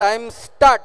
Time start.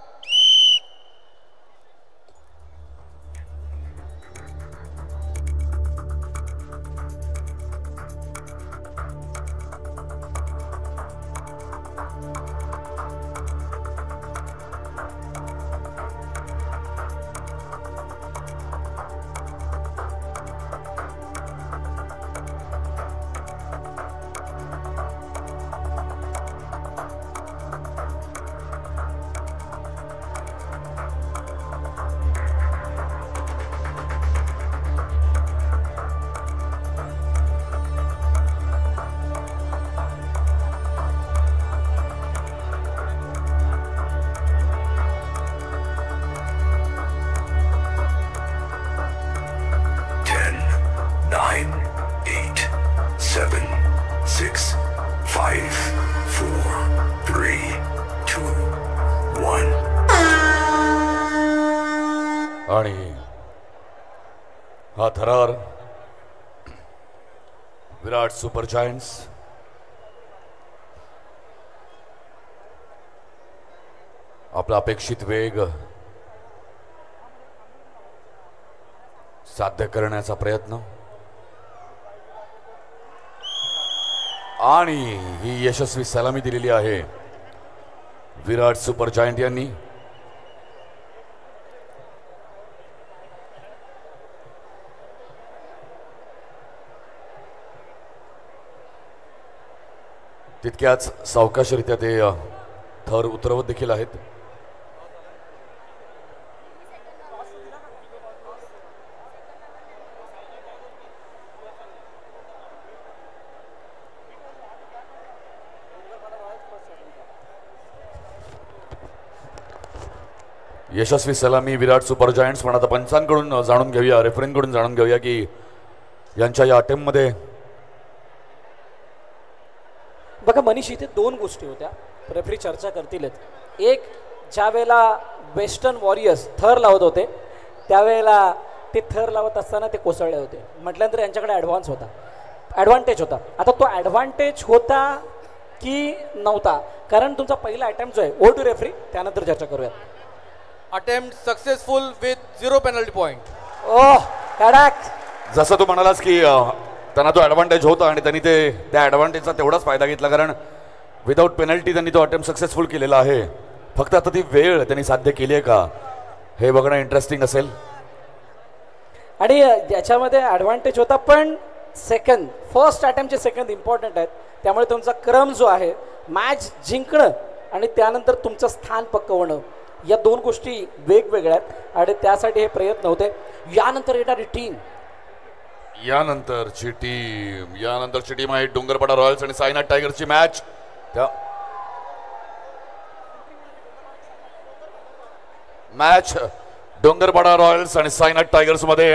आणि हा थरार विराट सुपर जायंट्स आपला अपेक्षित वेग साध्य करण्याचा प्रयत्न आणि ही यशस्वी सलामी दिलेली आहे विराट सुपर जायंट यांनी. तितक्याच सावकाशरित्या ते थर उतरवत देखील आहेत. यशस्वी सलामी विराट सुपर जायंट्स. पण आता पंचांकडून जाणून घेऊया, रेफरींकडून जाणून घेऊया की यांच्या या अटेम्प्टमध्ये बघा मनीष, इथे दोन गोष्टी होत्या, रेफरी चर्चा करतीलच. एक, ज्या वेळेला वेस्टर्न वॉरियर्स थर लावत होते त्यावेळेला ते थर लावत असताना ते कोसळले होते, म्हटल्यानंतर यांच्याकडे ॲडव्हान्टेज होता. आता तो ॲडव्हान्टेज होता की नव्हता, कारण तुमचा पहिला अटेम्प्ट जो आहे ओ टू रेफरी, त्यानंतर चर्चा करूयात. Attempt successful with 0 penalty point. ओह कडक. जसं तू म्हणालास की त्यांना तो ॲडव्हान्टेज होता आणि त्यांनी त्या ॲडव्हान्टेजचा तेवढाच फायदा घेतला, कारण विदाऊट पेनल्टी त्यांनी तो अटेम्प्ट सक्सेसफुल केलेला आहे. फक्त आता ती वेळ त्यांनी साध्य केली आहे का हे बघणं इंटरेस्टिंग असेल. आणि याच्यामध्ये ॲडव्हान्टेज होता, पण फर्स्ट अटेम्प्टचे सेकंड इम्पॉर्टंट आहेत. त्यामुळे तुमचा क्रम जो आहे, मॅच जिंकणं आणि त्यानंतर तुमचं स्थान पक्कवणं, या दोन गोष्टी वेगवेगळ्या आहेत आणि त्यासाठी हे प्रयत्न होते. यानंतर येणारी टीम यानंतरची टीम आहे डोंगरपाडा रॉयल्स आणि साईनाथ टायगर्सची मॅच. डोंगरपाडा रॉयल्स आणि साईनाथ टायगर्स मध्ये